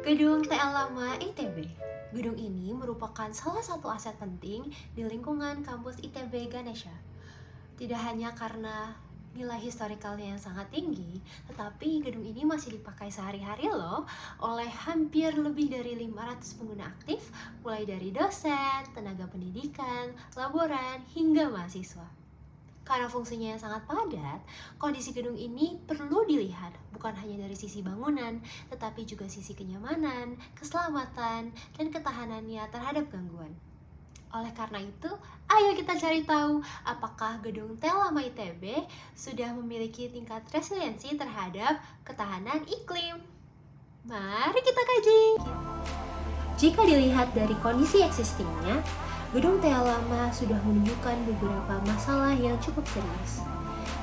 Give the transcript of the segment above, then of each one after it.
Gedung TL Lama ITB. Gedung ini merupakan salah satu aset penting di lingkungan kampus ITB Ganesha. Tidak hanya karena nilai historikalnya yang sangat tinggi, tetapi gedung ini masih dipakai sehari-hari loh oleh hampir lebih dari 500 pengguna aktif, mulai dari dosen, tenaga pendidikan, laboran, hingga mahasiswa. Karena fungsinya yang sangat padat, kondisi gedung ini perlu dilihat bukan hanya dari sisi bangunan, tetapi juga sisi kenyamanan, keselamatan, dan ketahanannya terhadap gangguan. Oleh karena itu, ayo kita cari tahu apakah gedung TEL Lama ITB sudah memiliki tingkat resiliensi terhadap ketahanan iklim. Mari kita kaji. Jika dilihat dari kondisi existingnya, gedung TL Lama sudah menunjukkan beberapa masalah yang cukup serius.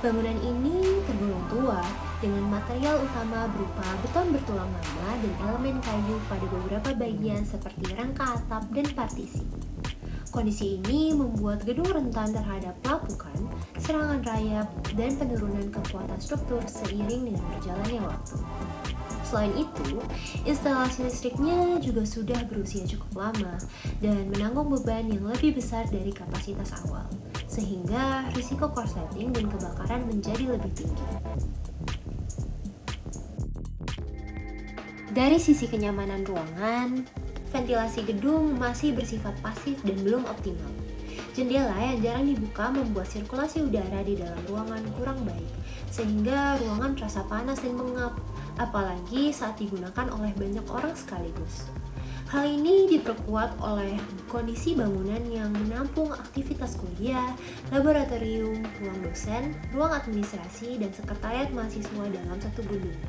Bangunan ini tergolong tua dengan material utama berupa beton bertulang lama dan elemen kayu pada beberapa bagian seperti rangka atap dan partisi. Kondisi ini membuat gedung rentan terhadap pelapukan, serangan rayap, dan penurunan kekuatan struktur seiring dengan berjalannya waktu. Selain itu, instalasi listriknya juga sudah berusia cukup lama dan menanggung beban yang lebih besar dari kapasitas awal, sehingga risiko korsleting dan kebakaran menjadi lebih tinggi. Dari sisi kenyamanan ruangan, ventilasi gedung masih bersifat pasif dan belum optimal. Jendela yang jarang dibuka membuat sirkulasi udara di dalam ruangan kurang baik, sehingga ruangan terasa panas dan mengap, apalagi saat digunakan oleh banyak orang sekaligus. Hal ini diperkuat oleh kondisi bangunan yang menampung aktivitas kuliah, laboratorium, ruang dosen, ruang administrasi, dan sekretariat mahasiswa dalam satu gedung.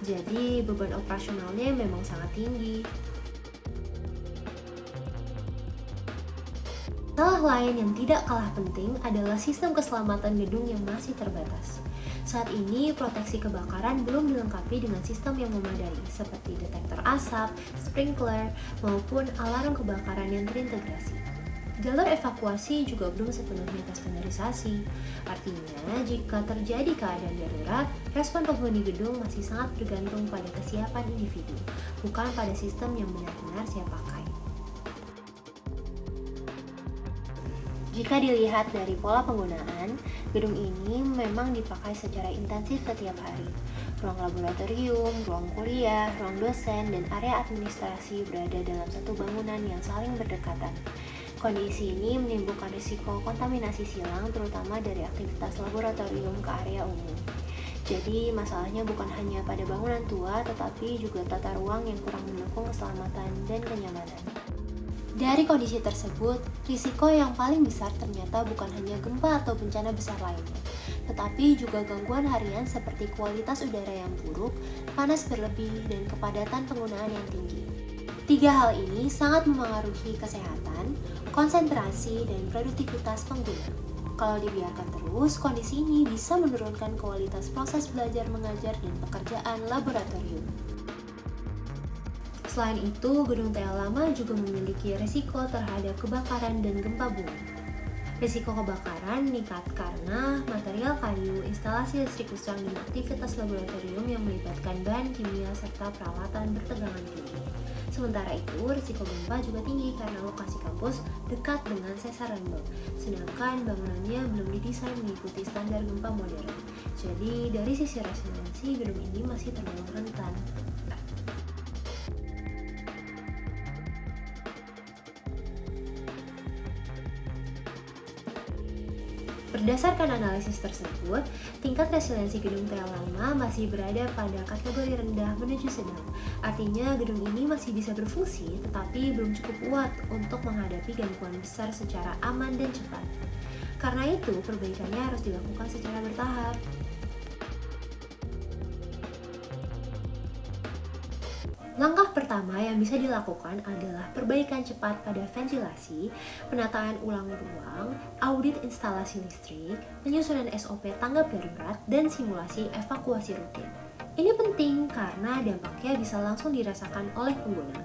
Jadi, beban operasionalnya memang sangat tinggi. Masalah lain yang tidak kalah penting adalah sistem keselamatan gedung yang masih terbatas. Saat ini, proteksi kebakaran belum dilengkapi dengan sistem yang memadai, seperti detektor asap, sprinkler, maupun alarm kebakaran yang terintegrasi. Jalur evakuasi juga belum sepenuhnya terstandarisasi. Artinya, jika terjadi keadaan darurat, respon penghuni gedung masih sangat bergantung pada kesiapan individu, bukan pada sistem yang benar-benar siap pakai. Jika dilihat dari pola penggunaan, gedung ini memang dipakai secara intensif setiap hari. Ruang laboratorium, ruang kuliah, ruang dosen, dan area administrasi berada dalam satu bangunan yang saling berdekatan. Kondisi ini menimbulkan risiko kontaminasi silang terutama dari aktivitas laboratorium ke area umum. Jadi masalahnya bukan hanya pada bangunan tua, tetapi juga tata ruang yang kurang mendukung keselamatan dan kenyamanan. Dari kondisi tersebut, risiko yang paling besar ternyata bukan hanya gempa atau bencana besar lainnya, tetapi juga gangguan harian seperti kualitas udara yang buruk, panas berlebih, dan kepadatan penggunaan yang tinggi. Tiga hal ini sangat memengaruhi kesehatan, konsentrasi, dan produktivitas pengguna. Kalau dibiarkan terus, kondisi ini bisa menurunkan kualitas proses belajar mengajar dan pekerjaan laboratorium. Selain itu, gedung TL Lama juga memiliki risiko terhadap kebakaran dan gempa bumi. Risiko kebakaran meningkat karena material kayu, instalasi listrik usang, dan aktivitas laboratorium yang melibatkan bahan kimia serta peralatan bertegangan tinggi. Sementara itu, risiko gempa juga tinggi karena lokasi kampus dekat dengan sesar lembang, sedangkan bangunannya belum didesain mengikuti standar gempa modern. Jadi, dari sisi resiliensi, gedung ini masih tergolong rentan. Berdasarkan analisis tersebut, tingkat resiliensi gedung TL Lama masih berada pada kategori rendah menuju sedang. Artinya gedung ini masih bisa berfungsi, tetapi belum cukup kuat untuk menghadapi gangguan besar secara aman dan cepat. Karena itu, perbaikannya harus dilakukan secara bertahap. Langkah pertama yang bisa dilakukan adalah perbaikan cepat pada ventilasi, penataan ulang ruang, audit instalasi listrik, penyusunan SOP tanggap darurat, dan simulasi evakuasi rutin. Ini penting karena dampaknya bisa langsung dirasakan oleh pengguna.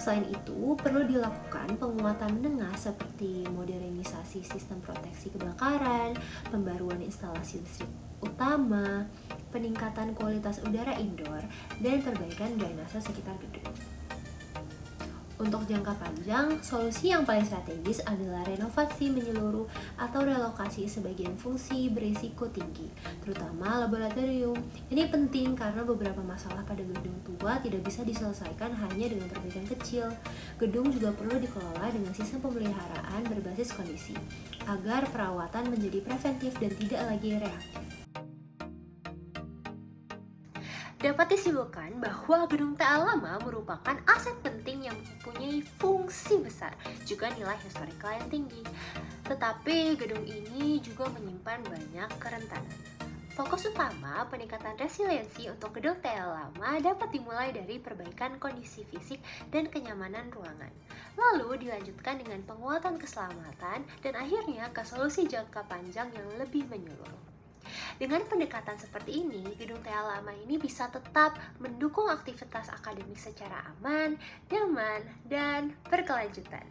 Selain itu, perlu dilakukan penguatan menengah seperti modernisasi sistem proteksi kebakaran, pembaruan instalasi listrik utama, peningkatan kualitas udara indoor, dan perbaikan drainase sekitar gedung. Untuk jangka panjang, solusi yang paling strategis adalah renovasi menyeluruh atau relokasi sebagian fungsi berisiko tinggi, terutama laboratorium. Ini penting karena beberapa masalah pada gedung tua tidak bisa diselesaikan hanya dengan perbaikan kecil. Gedung juga perlu dikelola dengan sistem pemeliharaan berbasis kondisi, agar perawatan menjadi preventif dan tidak lagi reaktif. Dapat disimpulkan bahwa gedung TA lama merupakan aset penting yang mempunyai fungsi besar, juga nilai historikal yang tinggi. Tetapi gedung ini juga menyimpan banyak kerentanan. Fokus utama peningkatan resiliensi untuk gedung TA lama dapat dimulai dari perbaikan kondisi fisik dan kenyamanan ruangan. Lalu dilanjutkan dengan penguatan keselamatan dan akhirnya ke solusi jangka panjang yang lebih menyeluruh. Dengan pendekatan seperti ini, gedung TA lama ini bisa tetap mendukung aktivitas akademik secara aman, nyaman, dan berkelanjutan.